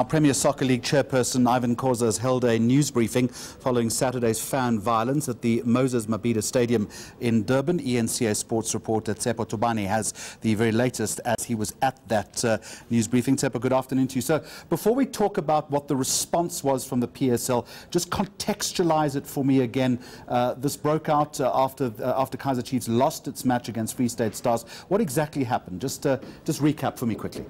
Our Premier Soccer League Chairperson Irvin Khoza has held a news briefing following Saturday's fan violence at the Moses Mabhida Stadium in Durban. eNCA sports reporter Tshepo Thobane has the very latest as he was at that news briefing. Tshepo, good afternoon to you. So before we talk about what the response was from the PSL, just contextualize it for me again. This broke out after Kaizer Chiefs lost its match against Free State Stars. What exactly happened? Just recap for me quickly.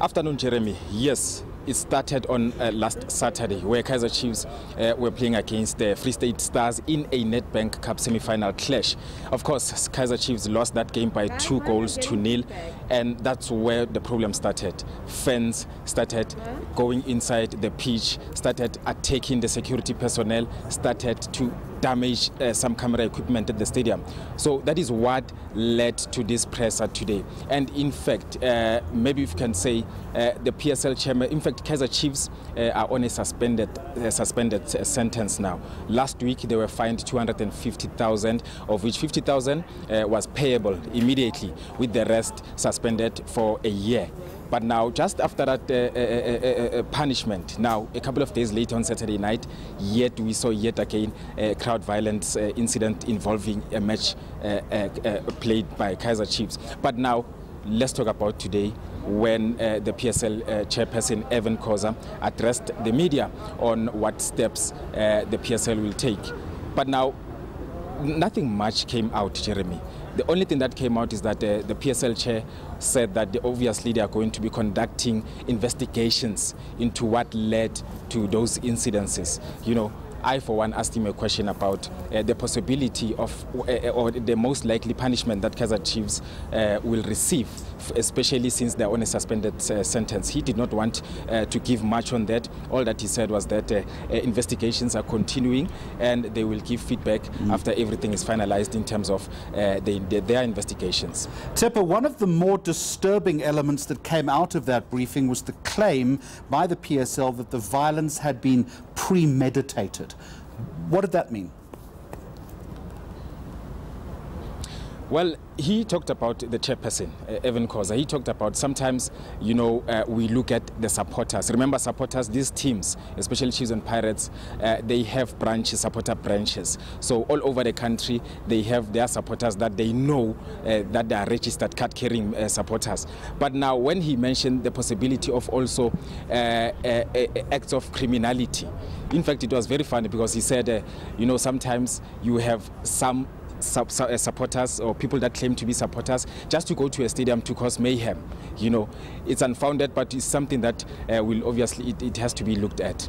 Afternoon, Jeremy. Yes, it started on last Saturday where Kaizer Chiefs were playing against the Free State Stars in a Nedbank Cup semi-final clash. Of course, Kaizer Chiefs lost that game by 2-0, and that's where the problem started. Fans started going inside the pitch, started attacking the security personnel, started to damage some camera equipment at the stadium. So that is what led to this presser today. And in fact, maybe if you can say the PSL chairman, in fact, Kaizer Chiefs are on a suspended sentence now. Last week, they were fined 250,000, of which 50,000 was payable immediately, with the rest suspended for a year. But now, just after that punishment, now a couple of days later on Saturday night, we saw yet again a crowd violence incident involving a match played by Kaizer Chiefs. But now, let's talk about today, when the PSL chairperson Irvin Khoza addressed the media on what steps the PSL will take. But now, nothing much came out, Jeremy. The only thing that came out is that the PSL chair said that obviously they are going to be conducting investigations into what led to those incidences. You know, I, for one, asked him a question about the possibility of, or the most likely punishment that Kaizer Chiefs will receive, especially since they're on a suspended sentence. He did not want to give much on that. All that he said was that investigations are continuing and they will give feedback after everything is finalized in terms of their investigations. Tshepo, one of the more disturbing elements that came out of that briefing was the claim by the PSL that the violence had been premeditated. What did that mean? Well, he talked about the chairperson, Irvin Khoza. He talked about sometimes, you know, we look at the supporters. Remember, supporters, these teams, especially Chiefs and Pirates, they have branches, supporter branches. So all over the country, they have their supporters that they know that they are registered card-carrying supporters. But now, when he mentioned the possibility of also acts of criminality, in fact, it was very funny because he said, you know, sometimes you have some supporters or people that claim to be supporters just to go to a stadium to cause mayhem. You know, it's unfounded, but it's something that will obviously it has to be looked at.